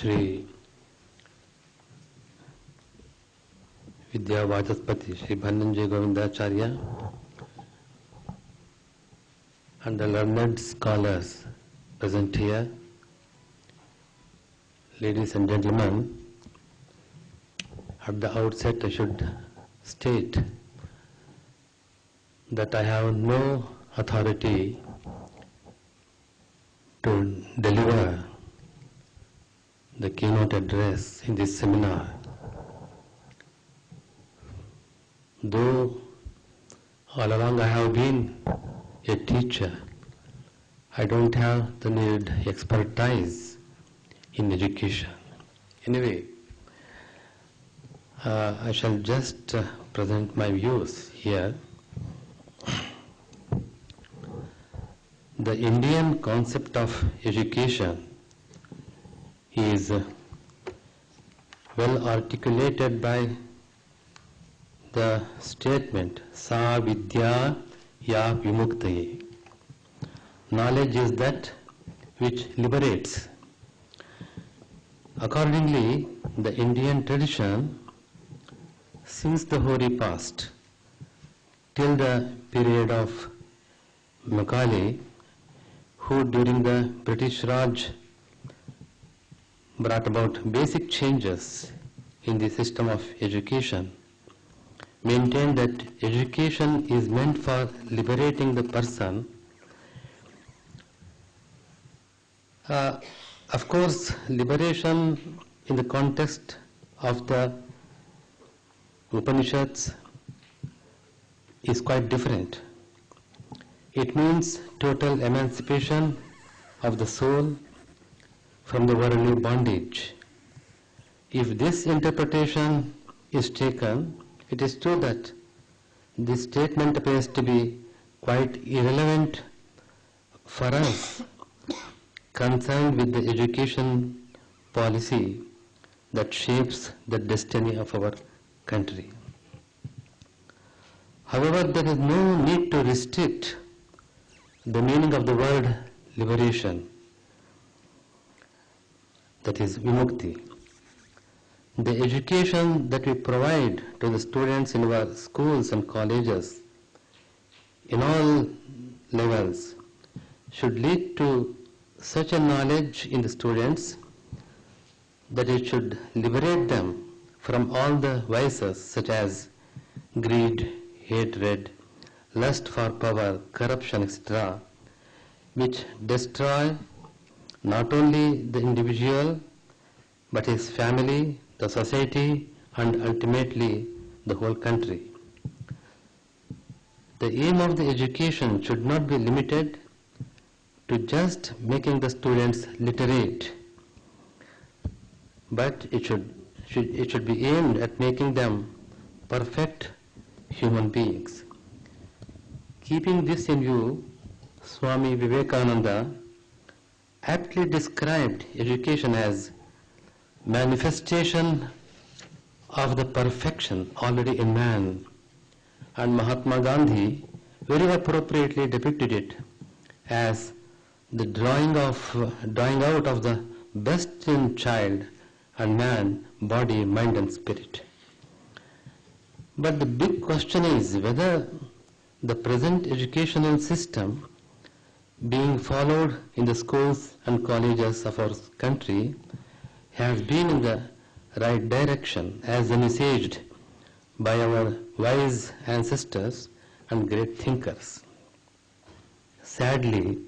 Shri Vidya Vachaspati, Shri Bhananjay Govindacharya, and the learned scholars present here, ladies and gentlemen, at the outset I should state that I have no authority to deliver the keynote address in this seminar. Though all along I have been a teacher, I don't have the needed expertise in education. Anyway, I shall just present my views here. The Indian concept of education is well articulated by the statement Sa Vidya Ya Vimuktaye. Knowledge is that which liberates. Accordingly, the Indian tradition, since the hoary past till the period of Macaulay, who during the British Raj brought about basic changes in the system of education, maintained that education is meant for liberating the person. Of course, liberation in the context of the Upanishads is quite different. It means total emancipation of the soul from the worldly bondage. If this interpretation is taken, it is true that this statement appears to be quite irrelevant for us concerned with the education policy that shapes the destiny of our country. However, there is no need to restrict the meaning of the word liberation, that is vimukti. The education that we provide to the students in our schools and colleges in all levels should lead to such a knowledge in the students that it should liberate them from all the vices such as greed, hatred, lust for power, corruption, etc., which destroy not only the individual but his family, the society, and ultimately the whole country. The aim of the education should not be limited to just making the students literate, but it should be aimed at making them perfect human beings. Keeping this in view, Swami Vivekananda aptly described education as manifestation of the perfection already in man, and Mahatma Gandhi very appropriately depicted it as the drawing out of the best in child and man, body, mind and spirit. But the big question is whether the present educational system being followed in the schools and colleges of our country has been in the right direction as envisaged by our wise ancestors and great thinkers. Sadly,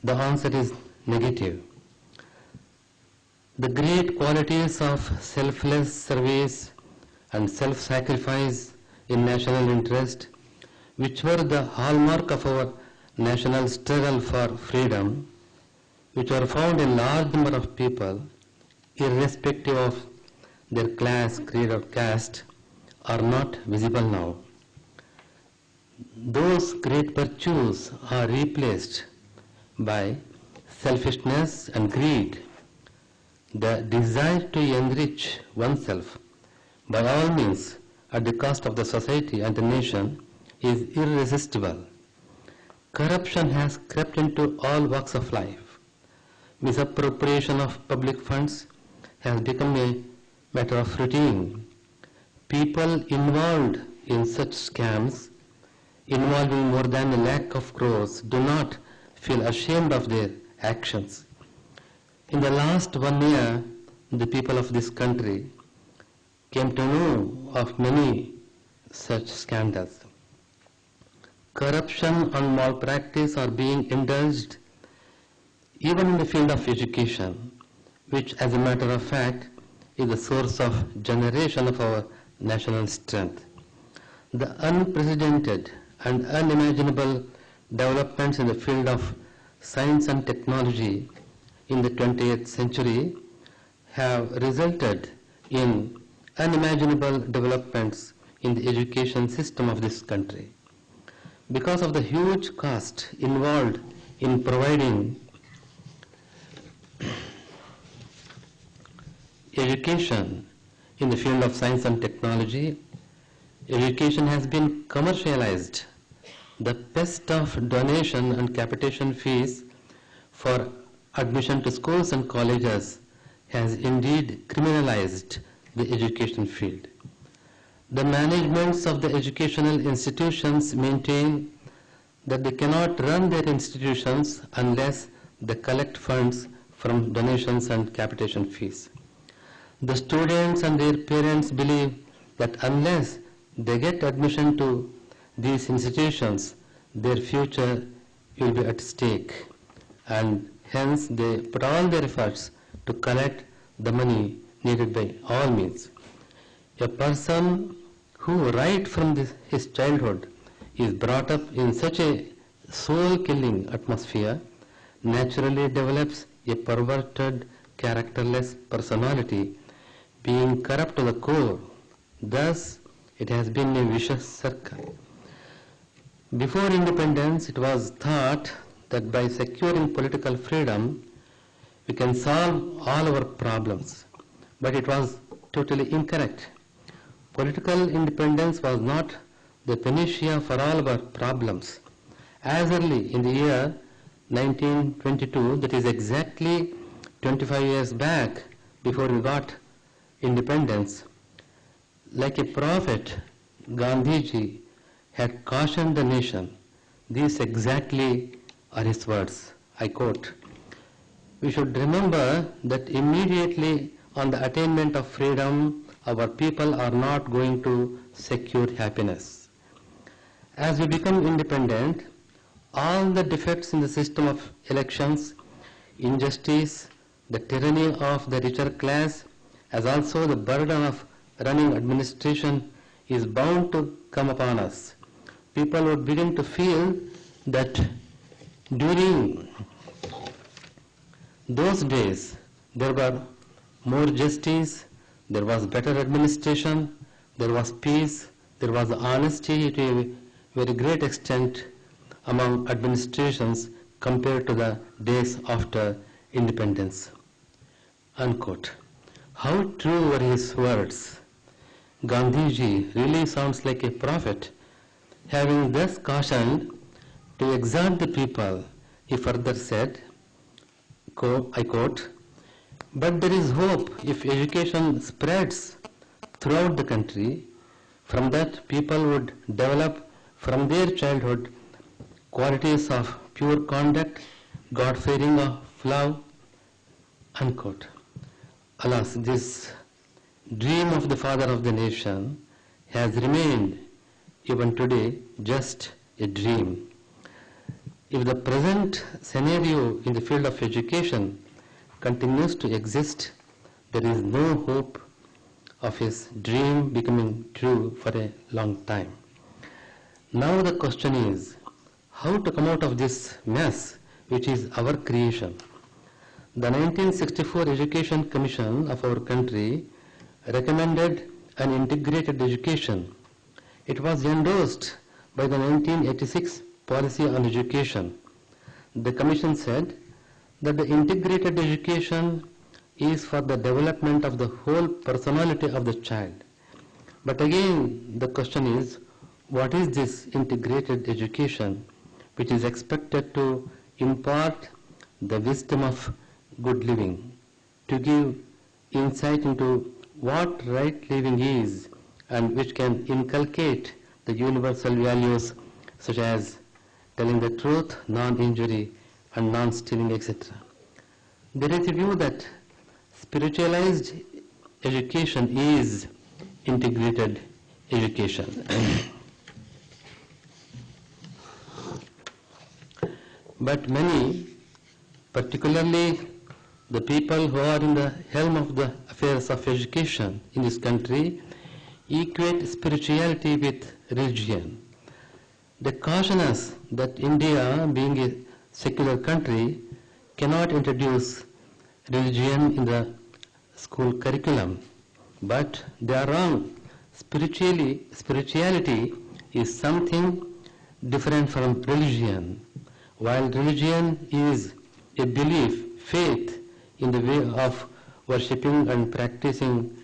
the answer is negative. The great qualities of selfless service and self-sacrifice in national interest, which were the hallmark of our national struggle for freedom, which are found in large number of people, irrespective of their class, creed or caste, are not visible now. Those great virtues are replaced by selfishness and greed. The desire to enrich oneself by all means at the cost of the society and the nation is irresistible. Corruption has crept into all walks of life. Misappropriation of public funds has become a matter of routine. People involved in such scams, involving more than 1 lakh crores, do not feel ashamed of their actions. In the last 1 year, the people of this country came to know of many such scandals. Corruption and malpractice are being indulged even in the field of education, which as a matter of fact is the source of generation of our national strength. The unprecedented and unimaginable developments in the field of science and technology in the 20th century have resulted in unimaginable developments in the education system of this country. Because of the huge cost involved in providing education in the field of science and technology, education has been commercialized. The pest of donation and capitation fees for admission to schools and colleges has indeed criminalized the education field. The managements of the educational institutions maintain that they cannot run their institutions unless they collect funds from donations and capitation fees. The students and their parents believe that unless they get admission to these institutions, their future will be at stake, and hence they put all their efforts to collect the money needed by all means. A person who right from his childhood is brought up in such a soul-killing atmosphere naturally develops a perverted, characterless personality, being corrupt to the core. Thus, it has been a vicious circle. Before independence, it was thought that by securing political freedom, we can solve all our problems. But it was totally incorrect. Political independence was not the panacea for all our problems. As early in the year 1922, that is exactly 25 years back before we got independence, like a prophet, Gandhiji had cautioned the nation. These exactly are his words. I quote, "We should remember that immediately on the attainment of freedom, our people are not going to secure happiness. As we become independent, all the defects in the system of elections, injustice, the tyranny of the richer class, as also the burden of running administration is bound to come upon us. People would begin to feel that during those days there were more justice, there was better administration, there was peace, there was honesty to a very great extent among administrations compared to the days after independence." Unquote. How true were his words? Gandhiji really sounds like a prophet. Having thus cautioned to exhort the people, he further said, I quote, "But there is hope if education spreads throughout the country. From that, people would develop from their childhood qualities of pure conduct, God-fearing of love." Unquote. Alas, this dream of the father of the nation has remained even today just a dream. If the present scenario in the field of education continues to exist, there is no hope of his dream becoming true for a long time. Now the question is, how to come out of this mess which is our creation? The 1964 Education Commission of our country recommended an integrated education. It was endorsed by the 1986 Policy on Education. The Commission said that the integrated education is for the development of the whole personality of the child. But again, the question is, what is this integrated education which is expected to impart the wisdom of good living, to give insight into what right living is and which can inculcate the universal values such as telling the truth, non-injury and non-stealing, etc. There is a view that spiritualized education is integrated education. But many, particularly the people who are in the helm of the affairs of education in this country, equate spirituality with religion. They caution us that India, being a secular country, cannot introduce religion in the school curriculum. But they are wrong. Spirituality is something different from religion. While religion is a belief, faith in the way of worshipping and practicing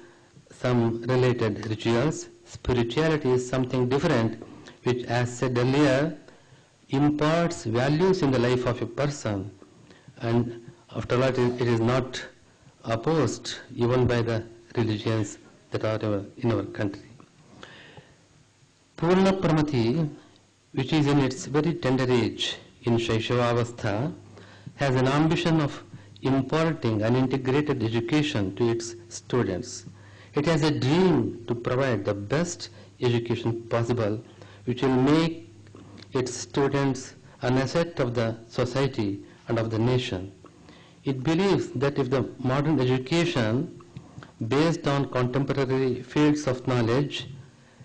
some related rituals, spirituality is something different which, as said earlier, imparts values in the life of a person, and after all it is not opposed even by the religions that are in our country. Purna Pramati, which is in its very tender age, in Shaishavavastha, has an ambition of imparting an integrated education to its students. It has a dream to provide the best education possible, which will make its students an asset of the society and of the nation. It believes that if the modern education, based on contemporary fields of knowledge,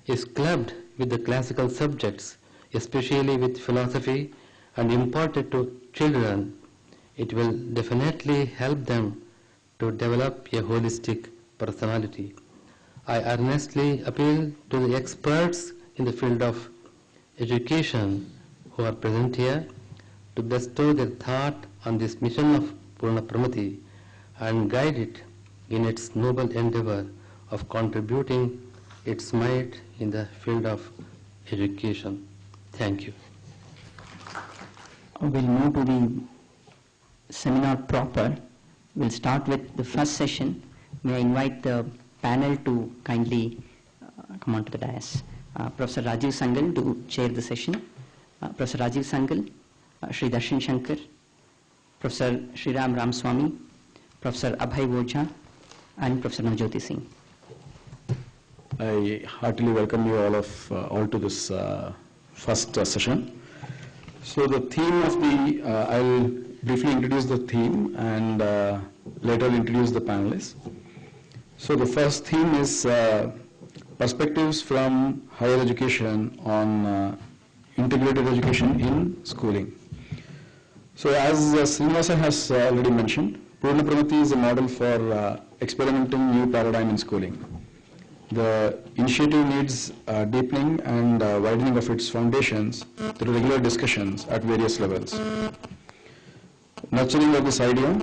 is clubbed with the classical subjects, especially with philosophy, and imparted to children, it will definitely help them to develop a holistic personality. I earnestly appeal to the experts in the field of education who are present here to bestow their thought on this mission of Purna Pramati and guide it in its noble endeavor of contributing its might in the field of education. Thank you. We'll move to the seminar proper. We'll start with the first session. May I invite the panel to kindly come onto the dais. Professor Rajiv Sangal to chair the session. Professor Rajiv Sangal, Sri Darshan Shankar, Professor Sriram Ramswamy, Professor Abhay Vojha, and Professor Navjyoti Singh. I heartily welcome you all to this first session. So the theme of the, I'll briefly introduce the theme and later introduce the panelists. So the first theme is perspectives from higher education on integrated education in schooling. So as Srinivasa has already mentioned, Purna Pramati is a model for experimenting new paradigm in schooling. The initiative needs deepening and widening of its foundations through regular discussions at various levels. Nurturing of this idea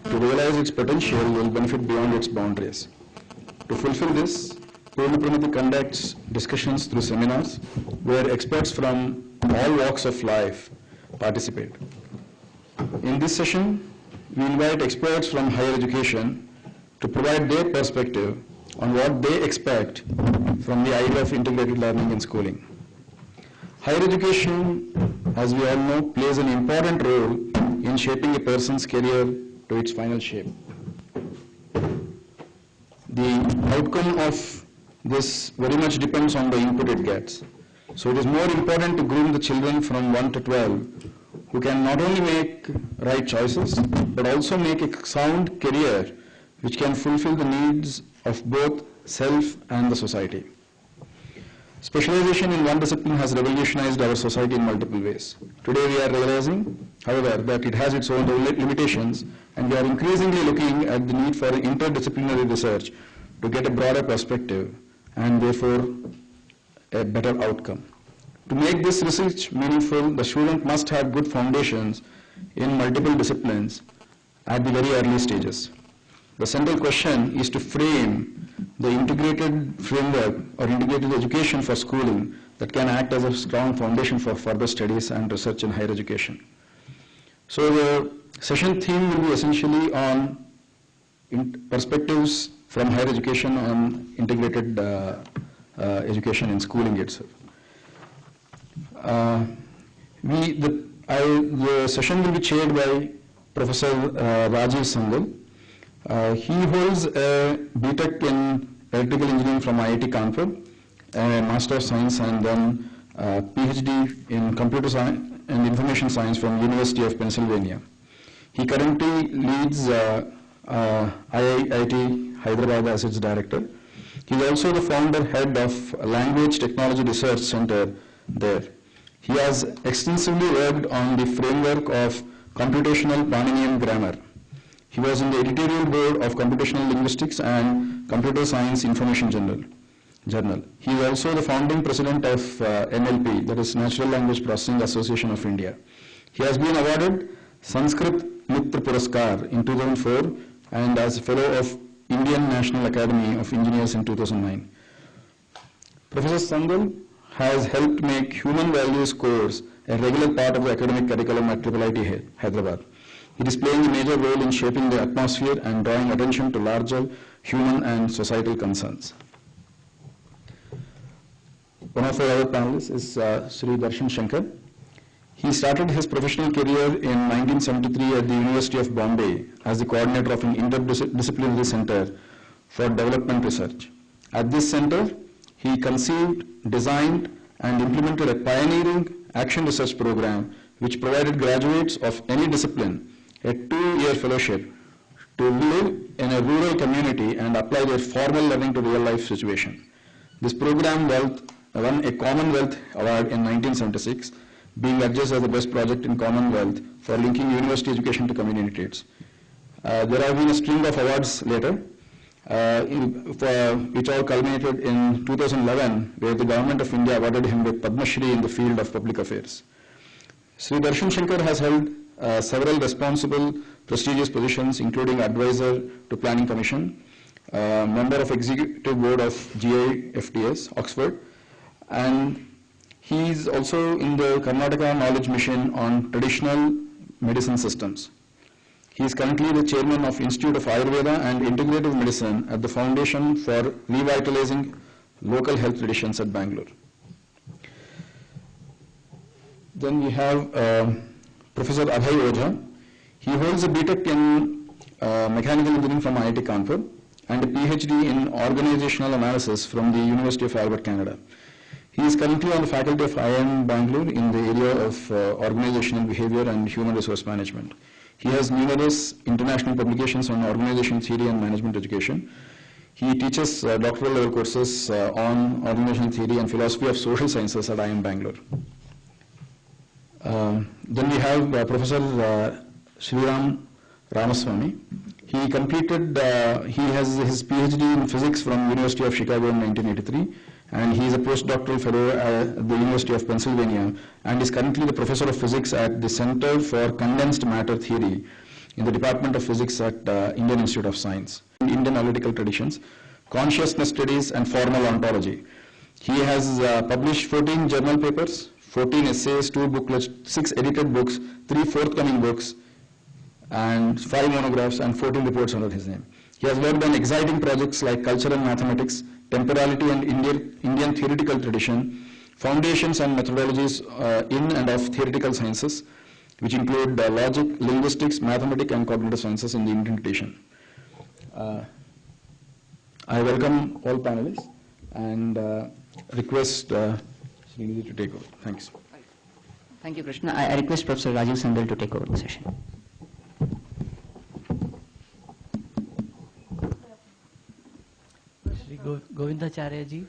to realize its potential will benefit beyond its boundaries. To fulfill this, Purna Pramati conducts discussions through seminars where experts from all walks of life participate. In this session, we invite experts from higher education to provide their perspective on what they expect from the idea of integrated learning in schooling. Higher education, as we all know, plays an important role in shaping a person's career to its final shape. The outcome of this very much depends on the input it gets. So it is more important to groom the children from 1 to 12 who can not only make right choices, but also make a sound career which can fulfill the needs of both self and the society. Specialization in one discipline has revolutionized our society in multiple ways. Today we are realizing, however, that it has its own limitations, and we are increasingly looking at the need for interdisciplinary research to get a broader perspective and therefore a better outcome. To make this research meaningful, the student must have good foundations in multiple disciplines at the very early stages. The central question is to frame the integrated framework or integrated education for schooling that can act as a strong foundation for further studies and research in higher education. So the session theme will be essentially on perspectives from higher education on integrated education and schooling itself. The session will be chaired by Professor Rajiv Sangal. He holds a BTech in Electrical Engineering from IIT Kanpur, a Master of Science, and then PhD in Computer Science and Information Science from University of Pennsylvania. He currently leads IIT Hyderabad as its director. He is also the founder head of Language Technology Research Center there. He has extensively worked on the framework of computational Paninian grammar. He was in the editorial board of Computational Linguistics and Computer Science Information Journal. He is also the founding president of NLP, that is Natural Language Processing Association of India. He has been awarded Sanskrit Mitra Puraskar in 2004 and as a fellow of Indian National Academy of Engineers in 2009. Professor Sangal has helped make human values course a regular part of the academic curriculum at IIIT Hyderabad. It is playing a major role in shaping the atmosphere and drawing attention to larger human and societal concerns. One of our other panelists is Sri Darshan Shankar. He started his professional career in 1973 at the University of Bombay as the coordinator of an interdisciplinary center for development research. At this center, he conceived, designed, and implemented a pioneering action research program which provided graduates of any discipline a 2-year fellowship to live in a rural community and apply their formal learning to real-life situation. This program won a Commonwealth Award in 1976, being adjudged as the best project in Commonwealth for linking university education to community trades. There have been a string of awards later, which all culminated in 2011, where the Government of India awarded him with Padma Shri in the field of public affairs. Sri Darshan Shankar has held several responsible, prestigious positions, including advisor to Planning Commission, member of Executive Board of GIFTS, Oxford, and he is also in the Karnataka Knowledge Mission on traditional medicine systems. He is currently the chairman of Institute of Ayurveda and Integrative Medicine at the Foundation for Revitalizing Local Health Traditions at Bangalore. Then we have Professor Abhay Ojha. He holds a BTech in Mechanical Engineering from IIT Kanpur and a PhD in Organizational Analysis from the University of Albert, Canada. He is currently on the faculty of IIM Bangalore in the area of organizational behavior and human resource management. He has numerous international publications on organizational theory and management education. He teaches doctoral level courses on organizational theory and philosophy of social sciences at IIM Bangalore. Then we have Professor Sriram Ramaswamy. He has his PhD in physics from University of Chicago in 1983, and he is a postdoctoral fellow at the University of Pennsylvania and is currently the professor of physics at the Center for Condensed Matter Theory in the Department of Physics at Indian Institute of Science. In Indian analytical traditions, consciousness studies and formal ontology. He has published 14 journal papers, 14 essays, 2 booklets, 6 edited books, 3 forthcoming books, and 5 monographs and 14 reports under his name. He has worked on exciting projects like culture and mathematics, temporality and Indian theoretical tradition, foundations and methodologies in and of theoretical sciences, which include logic, linguistics, mathematics, and cognitive sciences in the Indian tradition. I welcome all panelists and request Srinidhi to take over. Thanks. Thank you, Krishna. I request Professor Rajiv Sandal to take over the session. Shri Govindacharya ji.